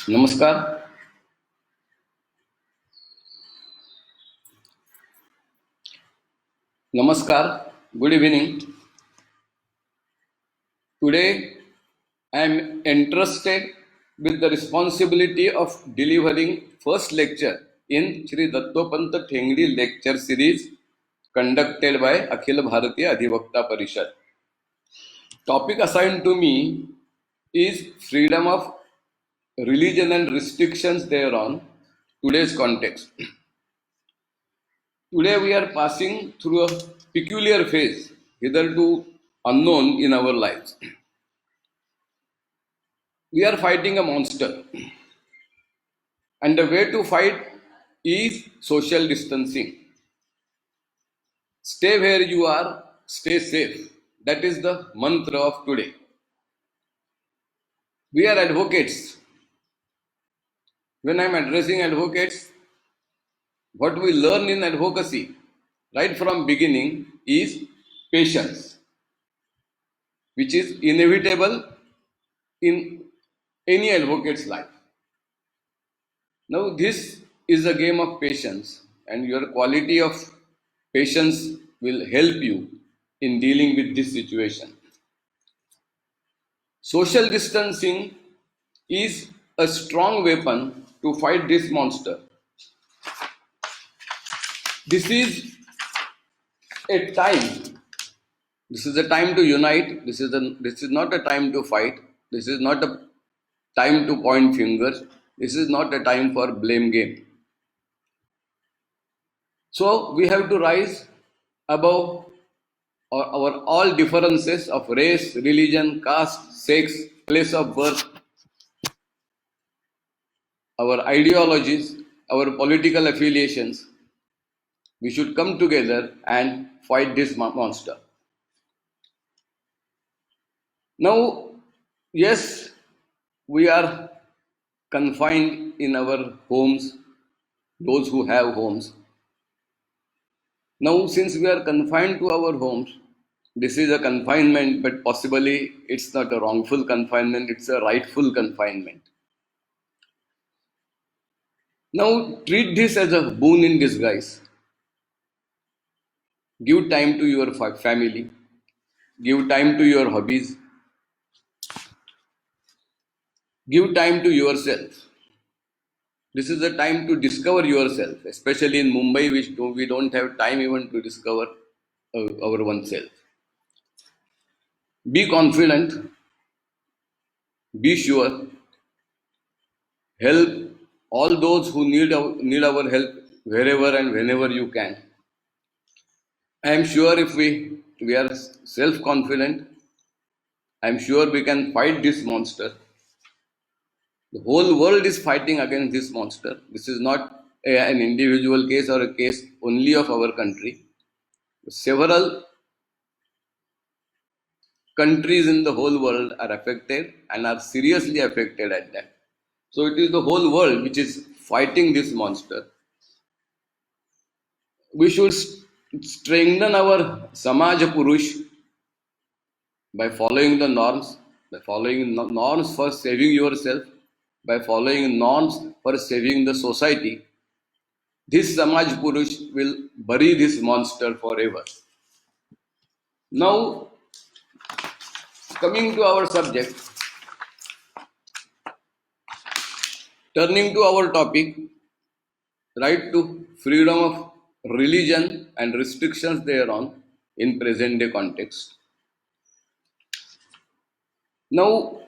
नमस्कार. Namaskar. Good evening. Today I am entrusted with the responsibility of delivering first lecture in Sri Dattopant Thengdi lecture series conducted by Akhil Bharatiya Adhivakta Parishad. Topic assigned to me is freedom of religion and restrictions thereon, today's context. Today we are passing through a peculiar phase, hitherto unknown in our lives. We are fighting a monster, and the way to fight is social distancing. Stay where you are, stay safe. That is the mantra of today. We are advocates. When I am addressing advocates, what we learn in advocacy right from beginning is patience, which is inevitable in any advocate's life. Now, this is a game of patience, and your quality of patience will help you in dealing with this situation. Social distancing is a strong weapon to fight this monster. This is a time. This is a time to unite. This is not a time to fight. This is not a time to point fingers. This is not a time for blame game. So we have to rise above our all differences of race, religion, caste, sex, place of birth, our ideologies, our political affiliations. We should come together and fight this monster. Now, yes, we are confined in our homes, those who have homes. Now, since we are confined to our homes, this is a confinement, but possibly it's not a wrongful confinement, it's a rightful confinement. Now, treat this as a boon in disguise. Give time to your family, give time to your hobbies, give time to yourself. This is a time to discover yourself, especially in Mumbai, which we don't have time even to discover our oneself. Be confident, be sure, help all those who need our help wherever and whenever you can. I am sure if we are self confident, I am sure we can fight this monster. The whole world is fighting against this monster. This is not an individual case or a case only of our country. Several countries in the whole world are affected and are seriously affected at that. So it is the whole world which is fighting this monster. We should strengthen our Samaj Purush by following the norms, by following norms for saving yourself, by following norms for saving the society. This Samaj Purush will bury this monster forever. Now, coming to our subject, turning to our topic, right to freedom of religion and restrictions thereon in present day context. Now,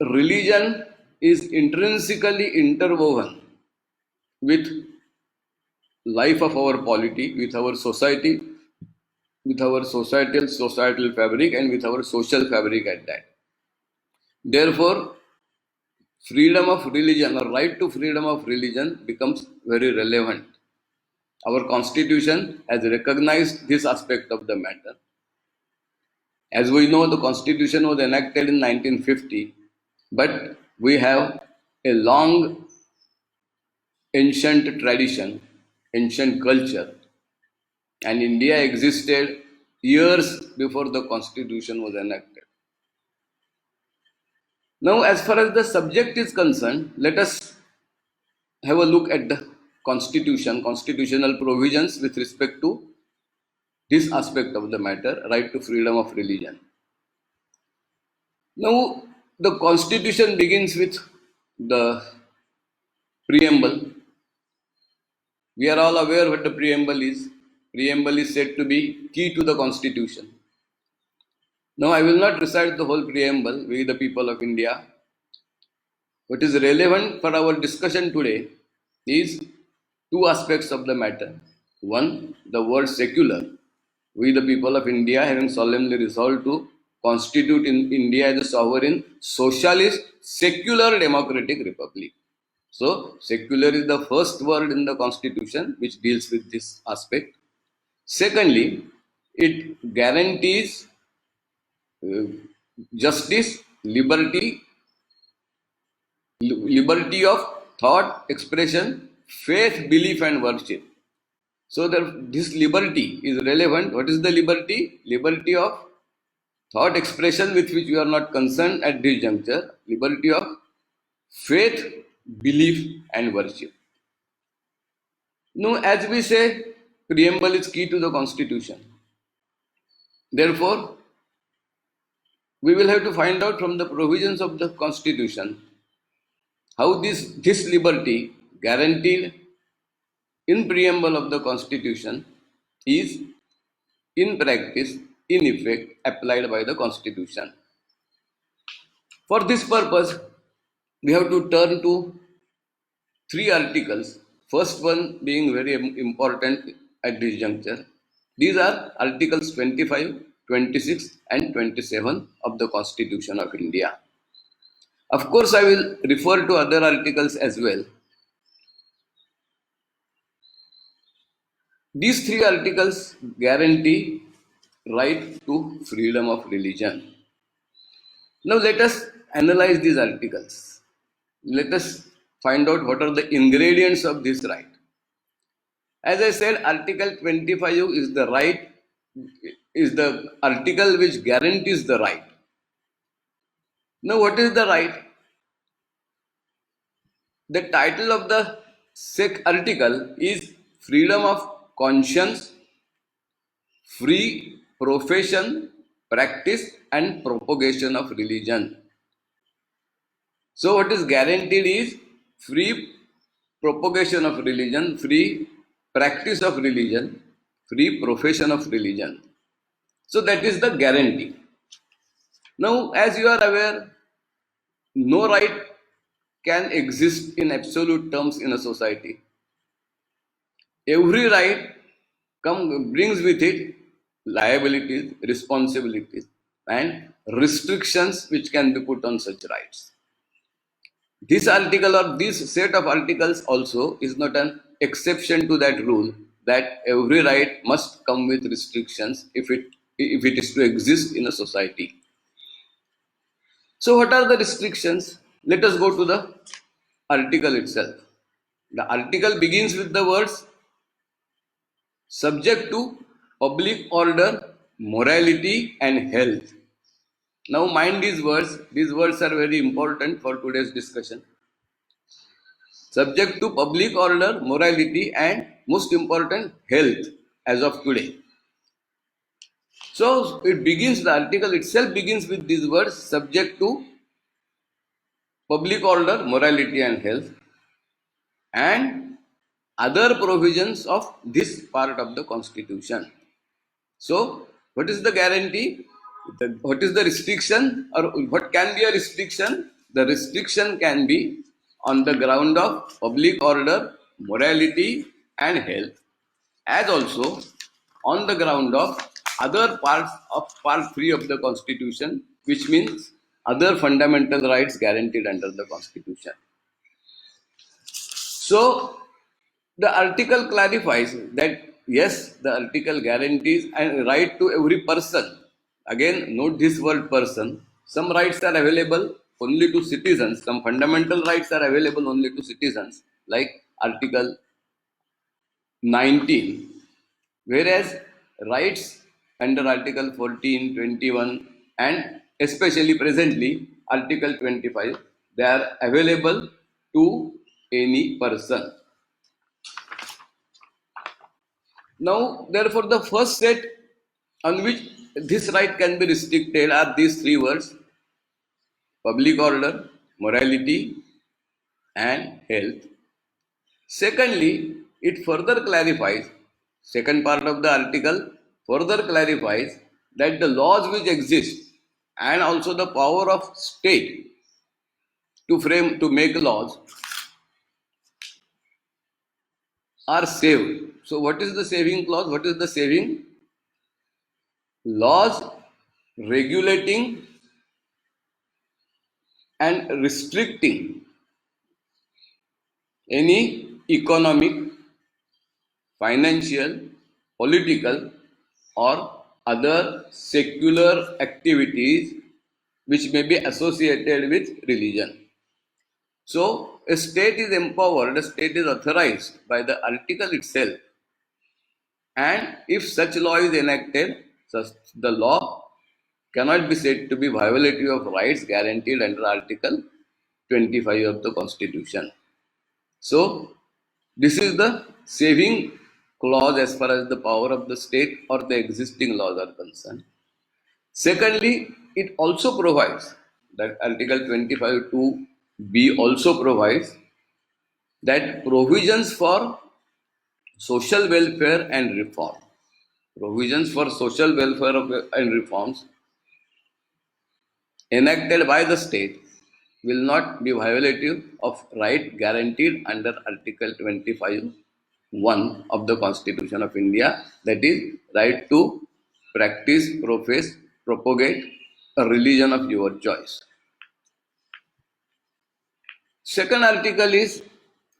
religion is intrinsically interwoven with life of our polity, with our society, with our societal fabric, and with our social fabric at that. Therefore, freedom of religion or right to freedom of religion becomes very relevant. Our constitution has recognized this aspect of the matter. As we know, the constitution was enacted in 1950, but we have a long ancient tradition, ancient culture, and India existed years before the constitution was enacted. Now, as far as the subject is concerned, let us have a look at the constitution, constitutional provisions with respect to this aspect of the matter, right to freedom of religion. Now, the constitution begins with the preamble. We are all aware what the preamble is. Preamble is said to be key to the constitution. Now, I will not recite the whole preamble, we the people of India. What is relevant for our discussion today is two aspects of the matter. One, the word secular. We, the people of India, having solemnly resolved to constitute in India as a sovereign, socialist, secular, democratic republic. So, secular is the first word in the constitution which deals with this aspect. Secondly, it guarantees justice, liberty of thought, expression, faith, belief, and worship. So this liberty is relevant. What is the liberty? Liberty of thought expression with which we are not concerned at this juncture. Liberty of faith, belief, and worship. Now, as we say, preamble is key to the constitution. Therefore, we will have to find out from the provisions of the constitution how this liberty guaranteed in preamble of the constitution is in practice, in effect, applied by the constitution. For this purpose, we have to turn to three articles. First one being very important at this juncture. These are articles 25, 26 and 27 of the Constitution of India. Of course, I will refer to other articles as well. These three articles guarantee right to freedom of religion. Now let us analyze these articles. Let us find out what are the ingredients of this right. As I said, Article 25 is the right, is the article which guarantees the right. Now what is the right? The title of the article is freedom of conscience, free profession, practice and propagation of religion. So what is guaranteed is free propagation of religion, free practice of religion, free profession of religion. So that is the guarantee. Now, as you are aware, no right can exist in absolute terms in a society. Every right brings with it liabilities, responsibilities, and restrictions which can be put on such rights. This article or this set of articles also is not an exception to that rule that every right must come with restrictions if it is to exist in a society. So what are the restrictions? Let us go to the article itself. The article begins with the words subject to public order, morality and health. Now mind these words are very important for today's discussion. Subject to public order, morality and most important health as of today. So the article itself begins with these words subject to public order, morality and health and other provisions of this part of the constitution. So what is the guarantee? What is the restriction or what can be a restriction? The restriction can be on the ground of public order, morality and health as also on the ground of other parts of part 3 of the constitution, which means other fundamental rights guaranteed under the constitution. So the article clarifies that yes, the article guarantees a right to every person. Again, note this word person. Some rights are available only to citizens. Some fundamental rights are available only to citizens, like Article 19. Whereas rights under Article 14, 21 and especially presently Article 25, they are available to any person. Now, therefore, the first set on which this right can be restricted are these three words: public order, morality, and health. Secondly, it further clarifies, second part of the article further clarifies that the laws which exist and also the power of state to make laws are saved. So what is the saving clause? What is the saving? Laws regulating and restricting any economic, financial, political, or other secular activities which may be associated with religion. So, a state is empowered, a state is authorized by the article itself, and if such law is enacted, the law cannot be said to be violative of rights guaranteed under Article 25 of the Constitution. So, this is the saving clause as far as the power of the state or the existing laws are concerned. Secondly, it also provides that Article 25 2b also provides that provisions for social welfare and reform, provisions for social welfare and reforms enacted by the state will not be violative of right guaranteed under Article 25 1 of the Constitution of India, that is, right to practice, profess, propagate a religion of your choice. Second article is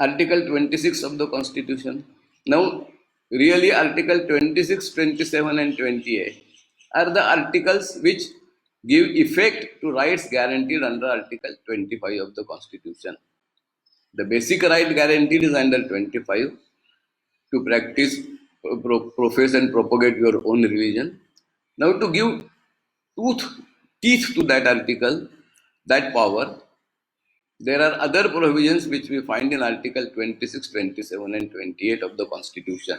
Article 26 of the Constitution. Now, really, Article 26, 27, and 28 are the articles which give effect to rights guaranteed under Article 25 of the Constitution. The basic right guaranteed is under 25 to practice, profess, and propagate your own religion. Now, to give teeth to that article, that power, there are other provisions which we find in Article 26, 27, and 28 of the Constitution.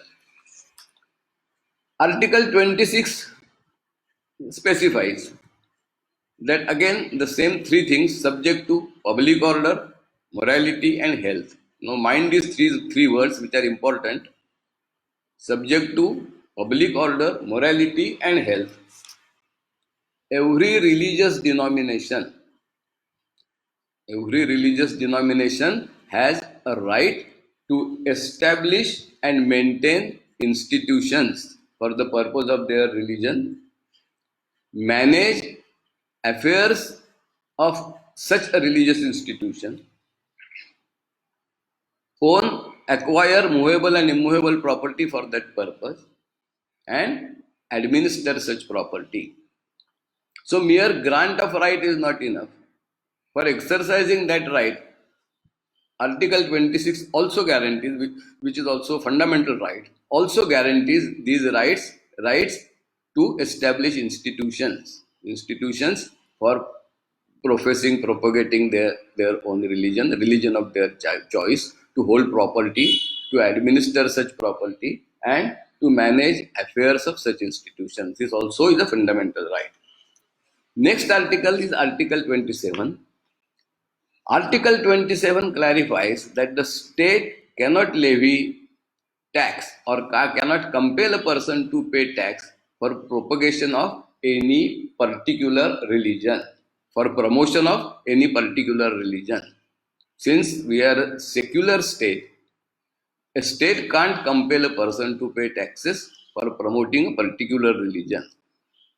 Article 26 specifies that again the same three things subject to public order, morality, and health. Now, mind these three words which are important: subject to public order, morality, and health. Every religious denomination has a right to establish and maintain institutions for the purpose of their religion, manage affairs of such a religious institution, own, acquire movable and immovable property for that purpose, and administer such property. So, mere grant of right is not enough. For exercising that right, Article 26 also guarantees, which is also fundamental right, also guarantees these rights to establish institutions for professing, propagating their own religion of their choice, to hold property, to administer such property, and to manage affairs of such institutions. This also is a fundamental right. Next article is Article 27. Article 27 clarifies that the state cannot levy tax or cannot compel a person to pay tax for propagation of any particular religion, for promotion of any particular religion. Since we are a secular state, a state can't compel a person to pay taxes for promoting a particular religion.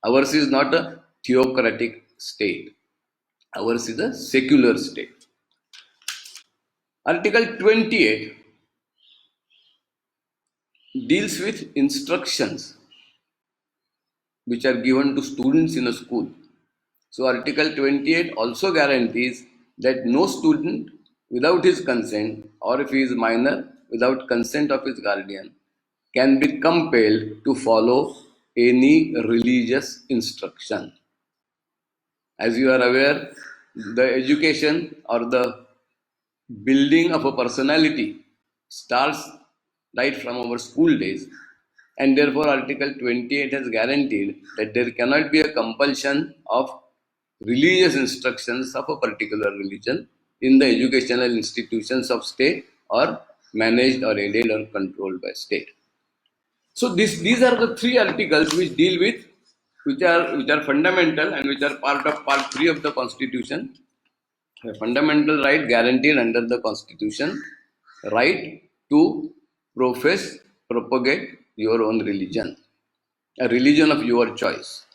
Ours is not a theocratic state. Ours is a secular state. Article 28 deals with instructions which are given to students in a school. So, Article 28 also guarantees that no student, without his consent, or if he is minor, without consent of his guardian, can be compelled to follow any religious instruction. As you are aware, the education or the building of a personality starts right from our school days, and therefore Article 28 has guaranteed that there cannot be a compulsion of religious instructions of a particular religion in the educational institutions of state or managed or aided or controlled by state. So these are the three articles which deal with which are fundamental and which are part of part 3 of the Constitution. A fundamental right guaranteed under the Constitution, right to profess, propagate your own religion, a religion of your choice.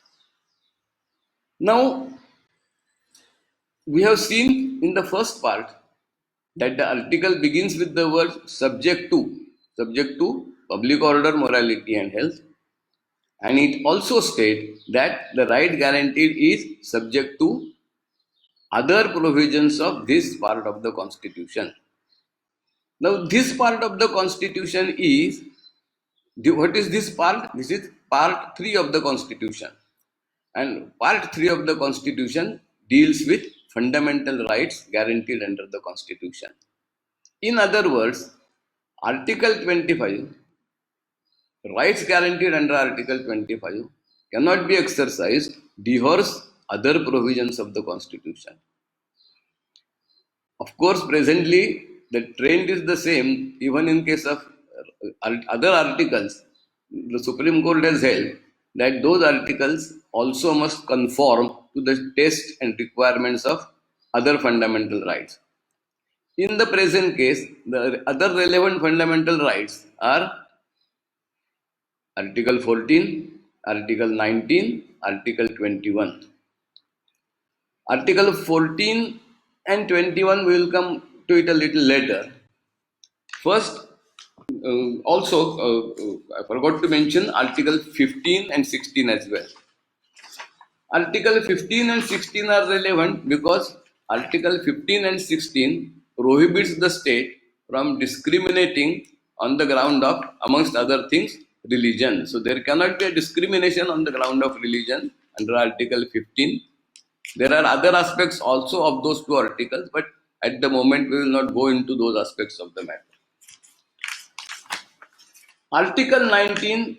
Now, we have seen in the first part that the article begins with the word subject to public order, morality, and health. And it also states that the right guaranteed is subject to other provisions of this part of the Constitution. Now, this part of the Constitution is what is this part? This is part 3 of the Constitution. And part 3 of the Constitution deals with fundamental rights guaranteed under the Constitution. In other words, Article 25, rights guaranteed under Article 25, cannot be exercised, divorce other provisions of the Constitution. Of course, presently the trend is the same even in case of other articles. The Supreme Court has held that those articles also must conform to the test and requirements of other fundamental rights. In the present case, the other relevant fundamental rights are Article 14, Article 19, Article 21. Article 14 and 21, we will come to it a little later. First, I forgot to mention Article 15 and 16 as well. Article 15 and 16 are relevant because Article 15 and 16 prohibits the state from discriminating on the ground of, amongst other things, religion. So there cannot be a discrimination on the ground of religion under Article 15. There are other aspects also of those two articles, but at the moment we will not go into those aspects of the matter. Article 19,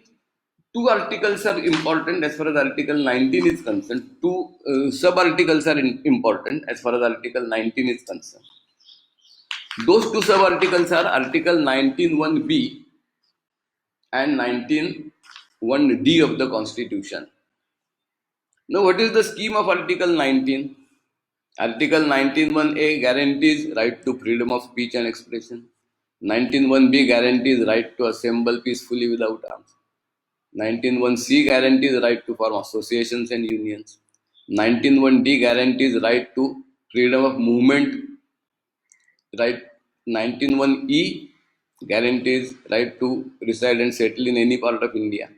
two articles are important as far as Article 19 is concerned. Two sub-articles are important as far as Article 19 is concerned. Those two sub-articles are Article 19(1)(b) and 19(1)(d) of the Constitution. Now, what is the scheme of Article 19? Article 19(1)(a) guarantees right to freedom of speech and expression. 19(1)(b) guarantees right to assemble peacefully without arms. 19(1)(c) guarantees right to form associations and unions. 19(1)(d) guarantees right to freedom of movement. Right. 19(1)(e) guarantees right to reside and settle in any part of India.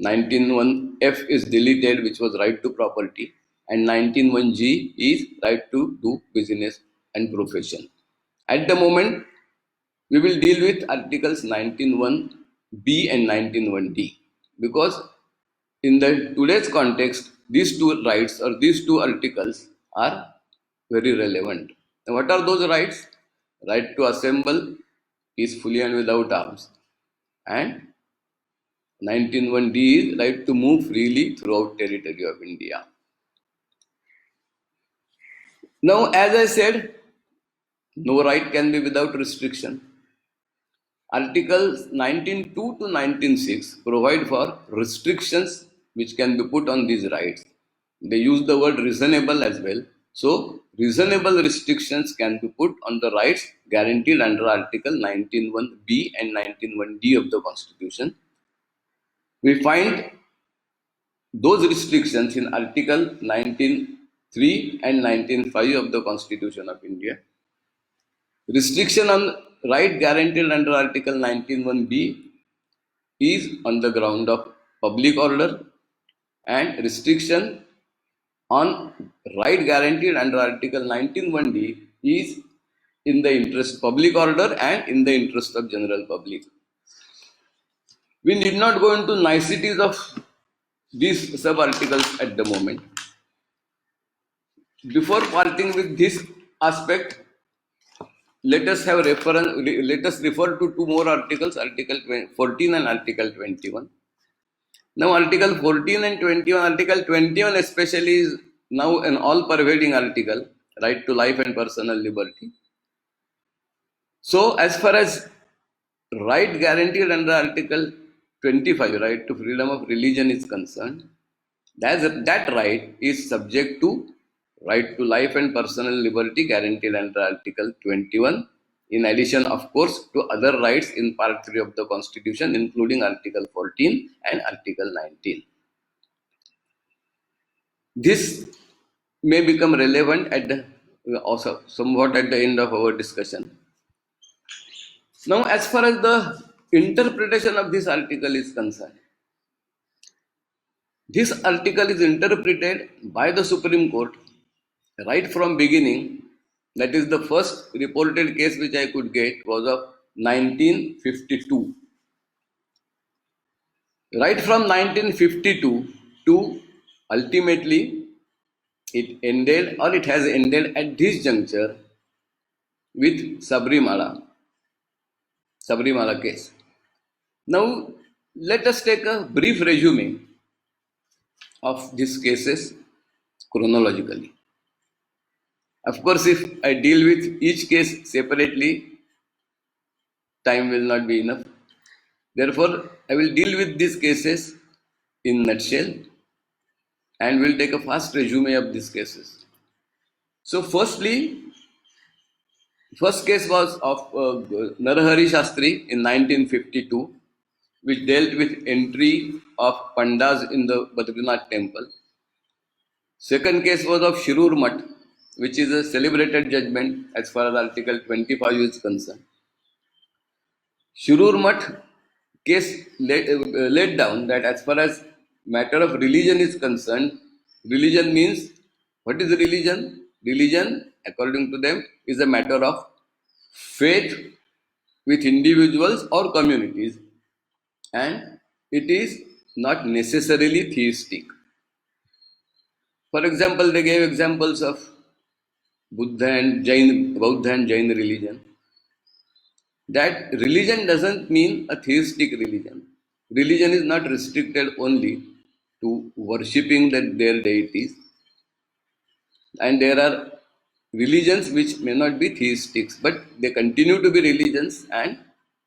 19(1)(f) is deleted, which was right to property, and 19(1)(g) is right to do business and profession. At the moment, we will deal with Articles 19(1)(b) and 19(1)(d) because in the today's context, these two rights or these two articles are very relevant. And what are those rights? Right to assemble peacefully and without arms, and 19(1)(d) is right to move freely throughout territory of India. Now, as I said, no right can be without restriction. Articles 19(2) to 19(6) provide for restrictions which can be put on these rights. They use the word reasonable as well. So, reasonable restrictions can be put on the rights guaranteed under Article 19(1)(b) and 19(1)(d) of the Constitution. We find those restrictions in Article 19(3) and 19(5) of the Constitution of India. Restriction on right guaranteed under Article 19(1)(b) is on the ground of public order, and restriction on right guaranteed under Article 19(1)(d) is in the interest public order and in the interest of general public. We need not go into niceties of these sub-articles at the moment. Before parting with this aspect, let us have reference. Let us refer to two more articles: Article 14 and Article 21. Now, Article 14 and 21. Article 21 especially is now an all-pervading article, right to life and personal liberty. So, as far as right guaranteed under Article 25, right to freedom of religion is concerned, that right is subject to right to life and personal liberty guaranteed under Article 21, in addition, of course, to other rights in Part 3 of the Constitution, including Article 14 and Article 19. This may become relevant at the also somewhat at the end of our discussion. Now, as far as the interpretation of this article is concerned, this article is interpreted by the Supreme Court right from beginning. That is the first reported case which I could get was of 1952. Right from 1952 to ultimately it ended, or it has ended at this juncture with Sabrimala case. Now let us take a brief resume of these cases chronologically. Of course, if I deal with each case separately, time will not be enough. Therefore, I will deal with these cases in nutshell and will take a fast resume of these cases. So, firstly, first case was of Narahari Shastri in 1952, which dealt with entry of pandas in the Badrinath temple. Second case was of Shirur Mutt, which is a celebrated judgment as far as Article 25 is concerned. Shirur Mutt case laid down that as far as matter of religion is concerned, religion means, what is religion? Religion, according to them, is a matter of faith with individuals or communities, and it is not necessarily theistic. For example, they gave examples of Buddha and Jain religion. That religion doesn't mean a theistic religion. Religion is not restricted only to worshipping their deities, and there are religions which may not be theistic, but they continue to be religions, and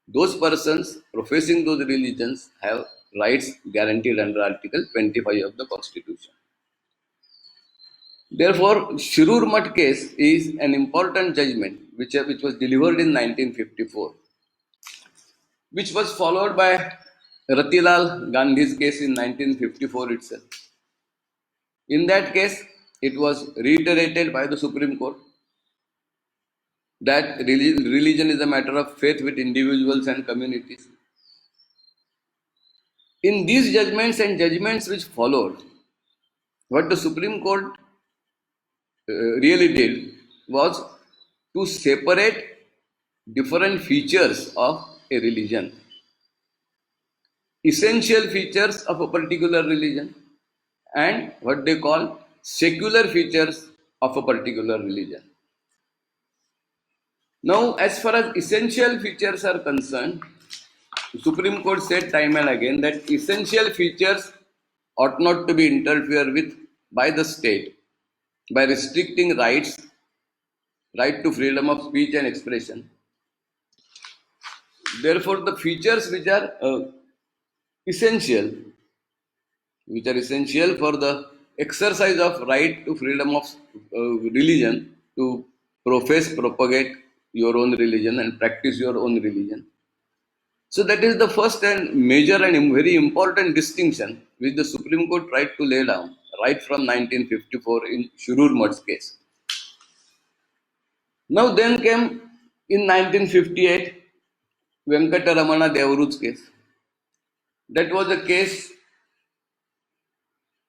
those persons professing those religions have rights guaranteed under Article 25 of the Constitution. Therefore, Shirur Mutt case is an important judgment which was delivered in 1954, which was followed by Ratilal Gandhi's case in 1954 itself. In that case, it was reiterated by the Supreme Court that religion is a matter of faith with individuals and communities. In these judgments and judgments which followed, what the Supreme Court really did was to separate different features of a religion, essential features of a particular religion, and what they call secular features of a particular religion. Now, as far as essential features are concerned, the Supreme Court said time and again that essential features ought not to be interfered with by the state by restricting rights, right to freedom of speech and expression. Therefore, the features which are essential for the exercise of right to freedom of religion, to profess, propagate your own religion and practice your own religion. So that is the first and major and very important distinction which the Supreme Court tried to lay down right from 1954 in Shirur Mutt's case. Now then came in 1958 Venkataramana Devaru's case. That was a case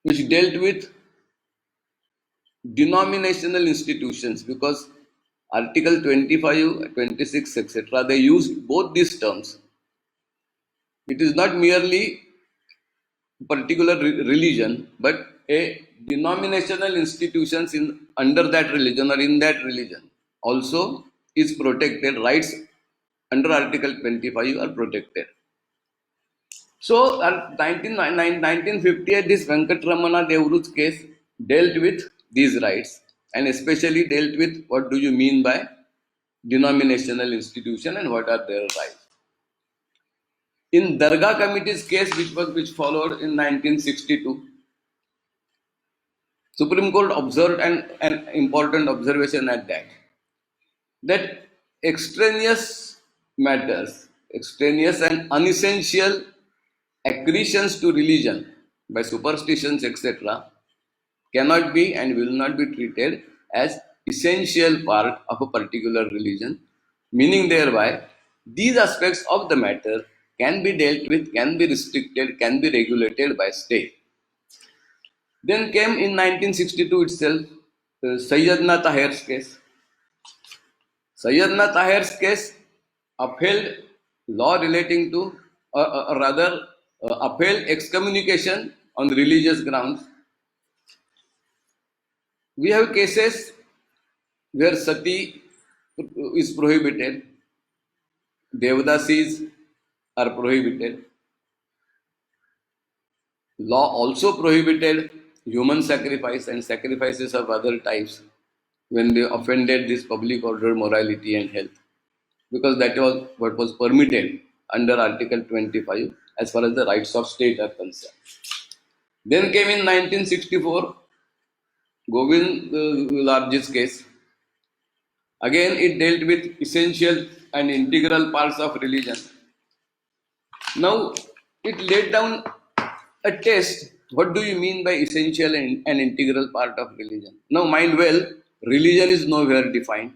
which dealt with denominational institutions, because Article 25, 26, etc., they used both these terms. It is not merely particular religion, but a denominational institutions in under that religion or in that religion also is protected. Rights under Article 25 are protected. So, 1958, this Venkatramana Devaru's case dealt with these rights and especially dealt with what do you mean by denominational institution and what are their rights. In Dargah Committee's case, which followed in 1962, Supreme Court observed an important observation at that extraneous matters, extraneous and unessential accretions to religion by superstitions, etc., cannot be and will not be treated as essential part of a particular religion, meaning thereby these aspects of the matter can be dealt with, can be restricted, can be regulated by state. Then came in 1962 itself Sayyadna Tahir's case. Sayyadna Tahir's case upheld law relating to, rather, upheld excommunication on religious grounds. We have cases where sati is prohibited, devadasis are prohibited. Law also prohibited human sacrifice and sacrifices of other types when they offended this public order, morality, and health, because that was what was permitted under Article 25 as far as the rights of state are concerned. Then came in 1964 Govind Lalji's case. Again, it dealt with essential and integral parts of religion. Now, it laid down a test. What do you mean by essential and integral part of religion? Now, mind well, religion is nowhere defined.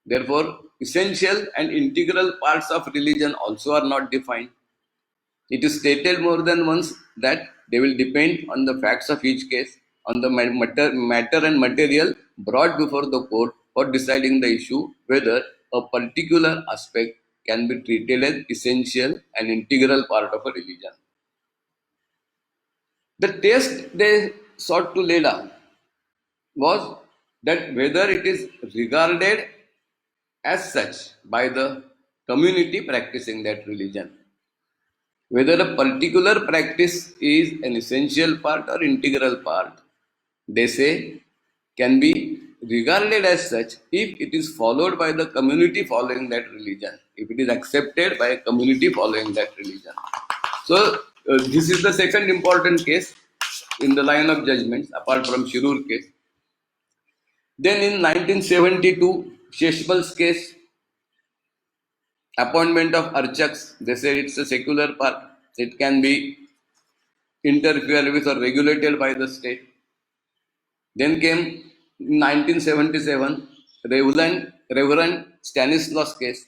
Therefore, essential and integral parts of religion also are not defined. It is stated more than once that they will depend on the facts of each case, on the matter and material brought before the court for deciding the issue whether a particular aspect can be treated as essential and integral part of a religion. The test they sought to lay down was that whether it is regarded as such by the community practicing that religion, whether a particular practice is an essential part or integral part, they say can be regarded as such if it is followed by the community following that religion, if it is accepted by a community following that religion. So, this is the second important case in the line of judgments apart from Shirur case. Then in 1972, Sheshbal's case, appointment of archaks, they said it's a secular part. It can be interfered with or regulated by the state. Then came 1977, Reverend Stanislaus case.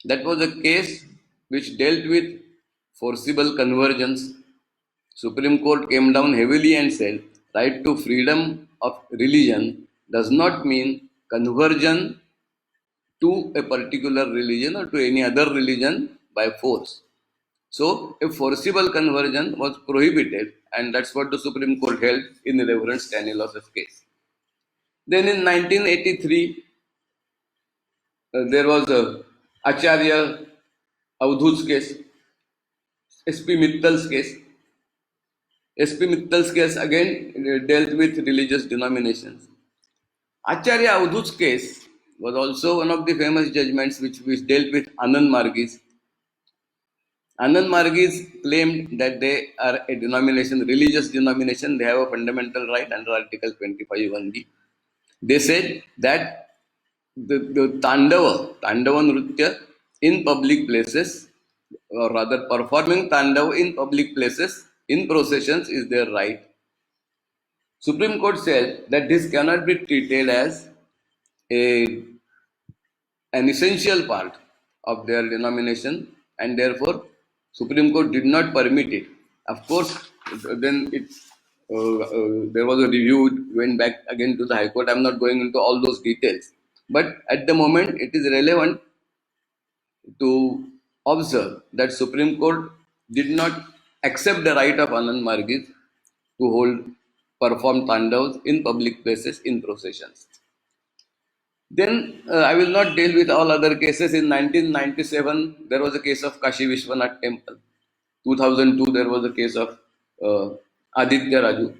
That was a case which dealt with forcible conversions. Supreme Court came down heavily and said, right to freedom of religion does not mean conversion to a particular religion or to any other religion by force. So, a forcible conversion was prohibited, and that's what the Supreme Court held in the Reverend Stanislaus' case. Then in 1983, there was Acharya Avadhut's case, S.P. Mittal's case. S.P. Mittal's case again dealt with religious denominations. Acharya Avadhut's case was also one of the famous judgments which dealt with Anand Margis. Anand Margis claimed that they are a denomination, religious denomination, they have a fundamental right under Article 25(1)(d). They said that the Tandava Nritya in public places, or rather performing Tandava in public places, in processions is their right. Supreme Court said that this cannot be treated as an essential part of their denomination, and therefore Supreme Court did not permit it. Of course, then there was a review, it went back again to the High Court. I am not going into all those details. But at the moment, it is relevant to observe that Supreme Court did not accept the right of Anand Margis to hold perform tandavas in public places in processions. Then I will not deal with all other cases. In 1997, there was a case of Kashi Vishwanath Temple. 2002, there was a case of Aditya Raju,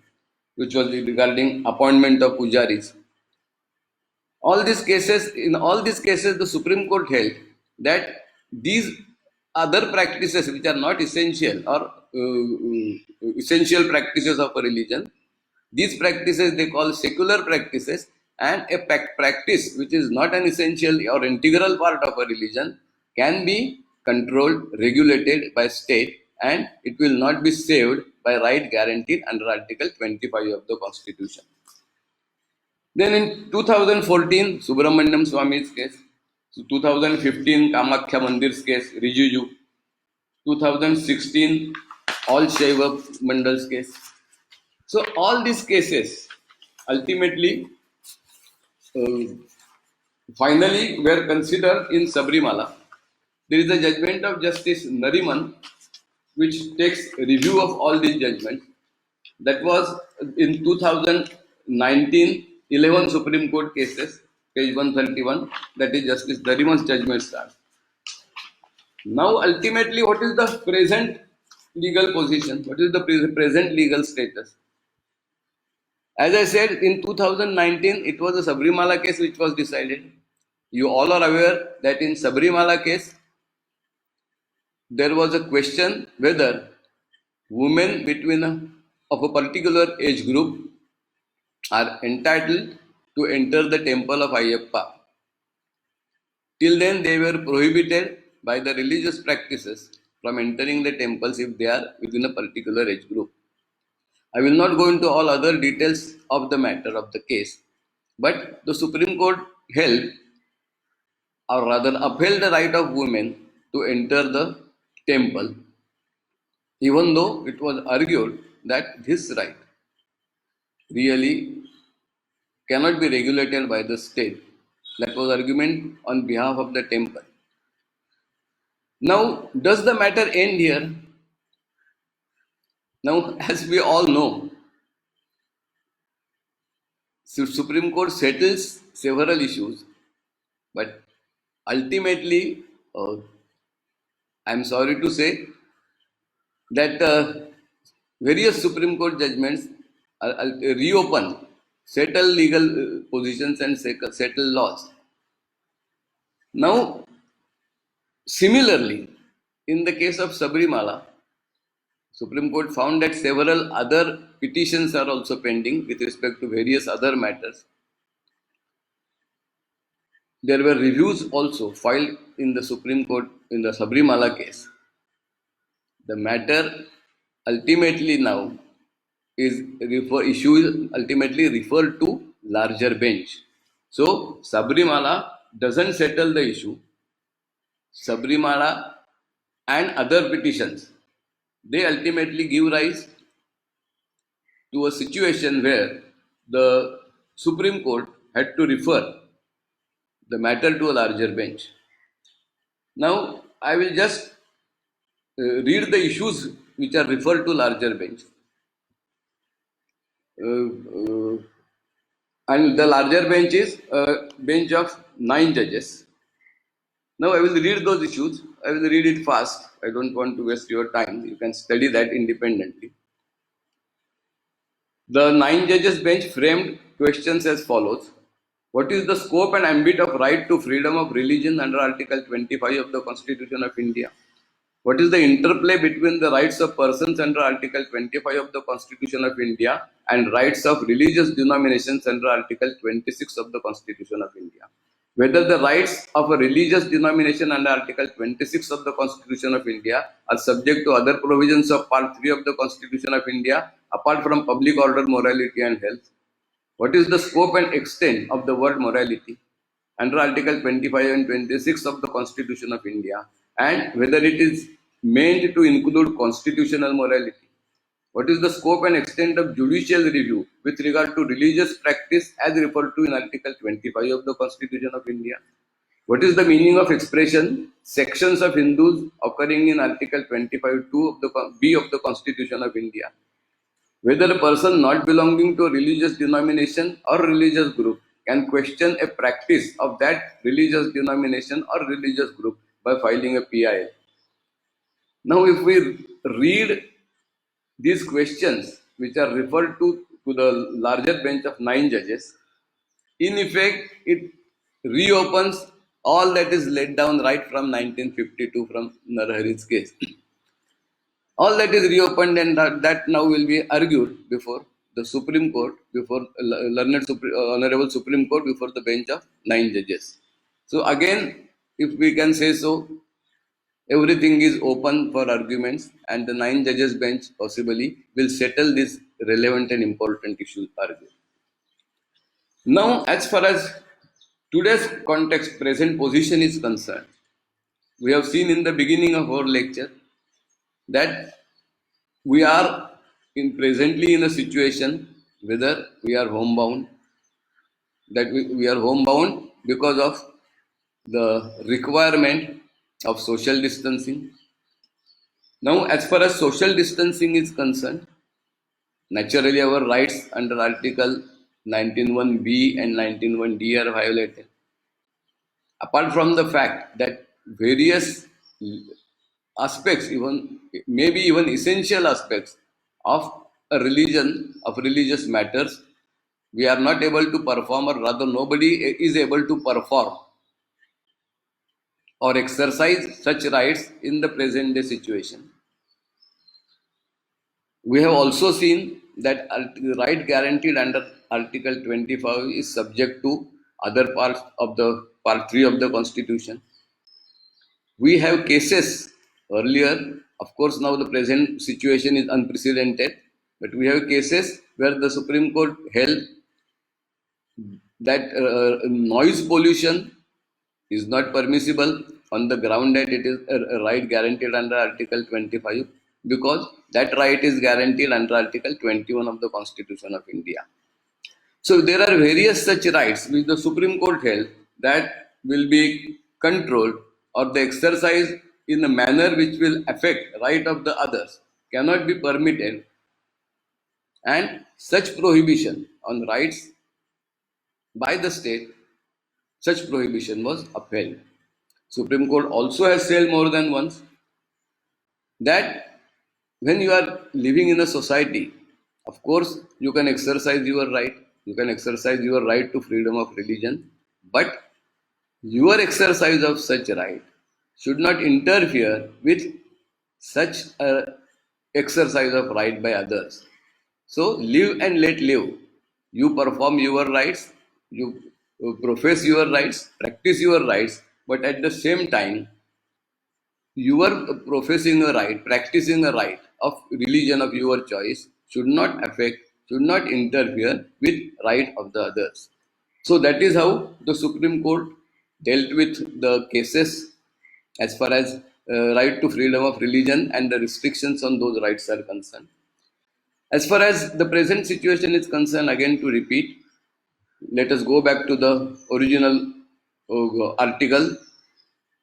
which was regarding appointment of pujaris. In all these cases, the Supreme Court held that these other practices which are not essential or essential practices of a religion, these practices they call secular practices, and a practice which is not an essential or integral part of a religion can be controlled, regulated by state, and it will not be saved by right guaranteed under Article 25 of the Constitution. Then in 2014, Subramaniam Swami's case. So 2015, Kamakhya Mandir's case, Rijiju. 2016, All Shaiva Mandal's case. So all these cases ultimately, finally were considered in Sabrimala. There is a judgment of Justice Nariman which takes a review of all these judgments. That was in 2019, 11 Supreme Court cases, page 131, that is Justice Nariman's judgment starts. Now ultimately, what is the present legal position? What is the present legal status? As I said, in 2019, it was a Sabrimala case which was decided. You all are aware that in Sabrimala case, there was a question whether women of a particular age group are entitled to enter the temple of Ayyappa. Till then, they were prohibited by the religious practices from entering the temples if they are within a particular age group. I will not go into all other details of the matter of the case, but the Supreme Court held, or rather upheld, the right of women to enter the temple, even though it was argued that this right really cannot be regulated by the state. That was argument on behalf of the temple. Now, does the matter end here? Now, as we all know, Supreme Court settles several issues, but ultimately, I am sorry to say that various Supreme Court judgments reopen, settle legal positions and settle laws. Now, similarly, in the case of Sabrimala, Supreme Court found that several other petitions are also pending with respect to various other matters. There were reviews also filed in the Supreme Court in the Sabrimala case. The matter ultimately now is ultimately referred to larger bench. So Sabrimala doesn't settle the issue. Sabrimala and other petitions, they ultimately give rise to a situation where the Supreme Court had to refer the matter to a larger bench. Now, I will just read the issues which are referred to larger bench. And the larger bench is a bench of 9 judges. Now, I will read those issues. I will read it fast. I don't want to waste your time. You can study that independently. The 9 judges bench framed questions as follows. What is the scope and ambit of right to freedom of religion under Article 25 of the Constitution of India? What is the interplay between the rights of persons under Article 25 of the Constitution of India and rights of religious denominations under Article 26 of the Constitution of India? Whether the rights of a religious denomination under Article 26 of the Constitution of India are subject to other provisions of Part 3 of the Constitution of India apart from public order, morality and health? What is the scope and extent of the word morality under Article 25 and 26 of the Constitution of India, and whether it is meant to include constitutional morality? What is the scope and extent of judicial review with regard to religious practice as referred to in Article 25 of the Constitution of India? What is the meaning of expression sections of Hindus occurring in Article 25(2) of the B of the Constitution of India? whether a person not belonging to a religious denomination or religious group can question a practice of that religious denomination or religious group by filing a PIL. Now, if we read these questions, which are referred to the larger bench of 9 judges, in effect, it reopens all that is laid down right from 1952 from Narahari's case. All that is reopened, and that now will be argued before the Supreme Court, before Honorable Supreme Court, before the bench of 9 judges. So again, if we can say so, everything is open for arguments, and the 9 judges bench possibly will settle these relevant and important issues argued. Now, as far as today's context, present position is concerned, we have seen in the beginning of our lecture that we are presently in a situation whether we are homebound, that we are homebound because of the requirement of social distancing. Now, as far as social distancing is concerned, naturally our rights under Article 19(1)(b) and 19(1)(d) are violated. Apart from the fact that various aspects, even maybe even essential aspects of a religion, of religious matters, we are not able to perform, or rather nobody is able to perform or exercise such rights in the present day situation. We have also seen that the right guaranteed under Article 25 is subject to other parts of the Part 3 of the Constitution. We have cases earlier, of course, now the present situation is unprecedented, but we have cases where the Supreme Court held that noise pollution is not permissible on the ground that it is a right guaranteed under Article 25, because that right is guaranteed under Article 21 of the Constitution of India. So there are various such rights which the Supreme Court held that will be controlled, or the exercise in a manner which will affect right of the others cannot be permitted, and such prohibition on rights by the state, such prohibition was upheld. Supreme Court also has said more than once that when you are living in a society, of course, you can exercise your right. You can exercise your right to freedom of religion, but your exercise of such right should not interfere with such a exercise of right by others. So live and let live. You perform your rights, you profess your rights, practice your rights, but at the same time, you are professing a right, practicing a right of religion of your choice should not affect, should not interfere with right of the others. So that is how the Supreme Court dealt with the cases as far as right to freedom of religion and the restrictions on those rights are concerned. As far as the present situation is concerned, again to repeat, let us go back to the original article,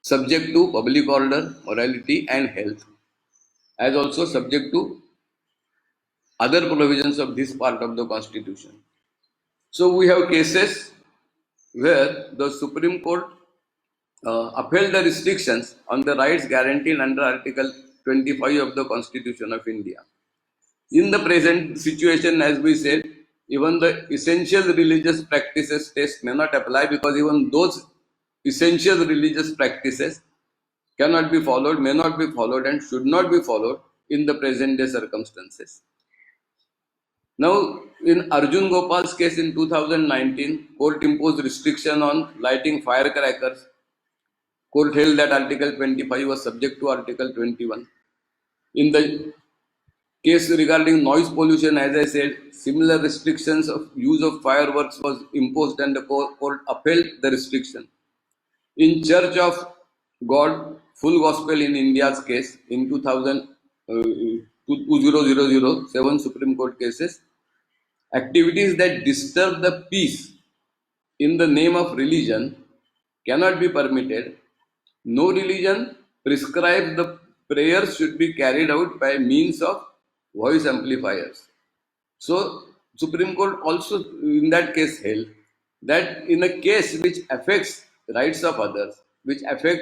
subject to public order, morality and health, as also subject to other provisions of this part of the Constitution. So we have cases where the Supreme Court upheld the restrictions on the rights guaranteed under Article 25 of the Constitution of India. In the present situation, as we said, even the essential religious practices test may not apply, because even those essential religious practices cannot be followed, may not be followed, and should not be followed in the present day circumstances. Now, in Arjun Gopal's case in 2019, court imposed restriction on lighting firecrackers. Court held that Article 25 was subject to Article 21. In the case regarding noise pollution, as I said, similar restrictions of use of fireworks was imposed, and the court upheld the restriction. In Church of God Full Gospel in India's case in 2007 Supreme Court cases, activities that disturb the peace in the name of religion cannot be permitted. No religion prescribes the prayers should be carried out by means of voice amplifiers. So Supreme Court also in that case held that in a case which affects rights of others, which affect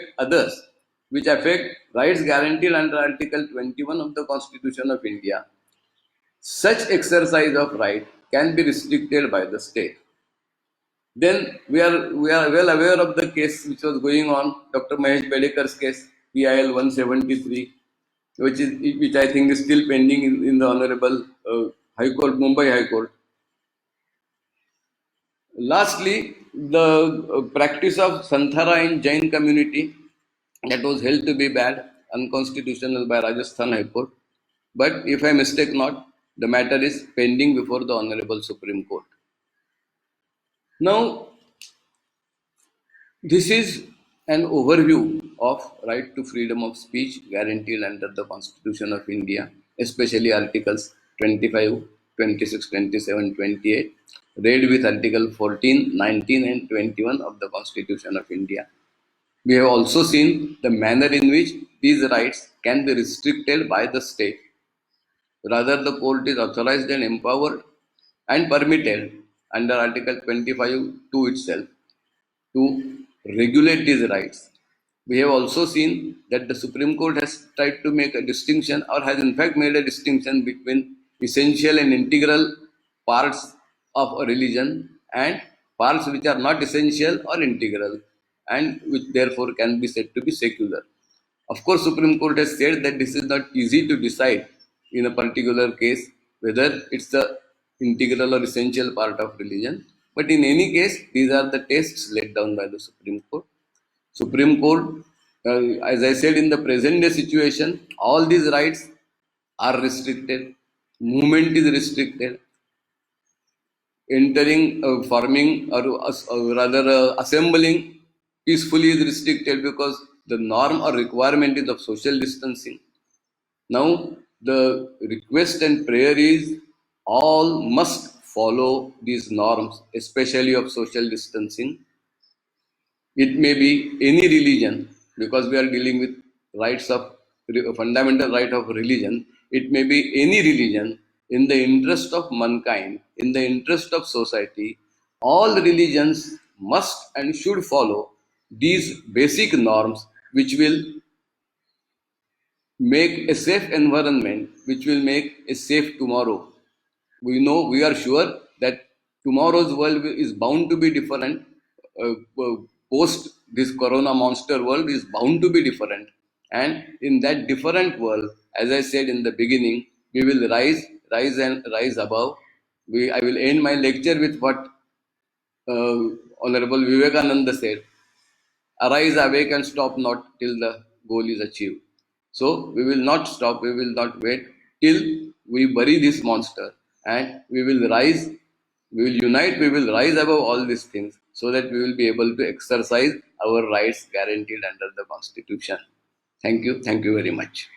rights guaranteed under Article 21 of the Constitution of India, such exercise of right can be restricted by the state. Then we are well aware of the case which was going on, Dr. Mahesh Bedekar's case, PIL 173, which I think is still pending in the Honorable High Court, Mumbai High Court. Lastly, the practice of Santhara in Jain community, that was held to be bad, unconstitutional by Rajasthan High Court. But if I mistake not, the matter is pending before the Honorable Supreme Court. Now, this is an overview of right to freedom of speech guaranteed under the Constitution of India, especially Articles 25, 26, 27, 28, read with Article 14, 19 and 21 of the Constitution of India. We have also seen the manner in which these rights can be restricted by the state. Rather, the court is authorized and empowered and permitted under Article 25 to itself to regulate these rights. We have also seen that the Supreme Court has tried to make a distinction, or has in fact made a distinction between essential and integral parts of a religion and parts which are not essential or integral and which therefore can be said to be secular. Of course, Supreme Court has said that this is not easy to decide in a particular case whether it's the integral or essential part of religion. But in any case, these are the tests laid down by the Supreme Court. Supreme Court, as I said, in the present day situation, all these rights are restricted. Movement is restricted. Entering, forming, or rather assembling peacefully is restricted because the norm or requirement is of social distancing. Now, the request and prayer is all must follow these norms, especially of social distancing. It may be any religion, because we are dealing with rights of fundamental right of religion. It may be any religion in the interest of mankind, in the interest of society. All religions must and should follow these basic norms, which will make a safe environment, which will make a safe tomorrow. We are sure that tomorrow's world is bound to be different. Post this corona monster world is bound to be different. And in that different world, as I said in the beginning, we will rise and rise above. I will end my lecture with what Honorable Vivekananda said: arise, awake, and stop not till the goal is achieved. So we will not stop, we will not wait till we bury this monster, and we will rise, we will unite, we will rise above all these things so that we will be able to exercise our rights guaranteed under the Constitution. Thank you very much.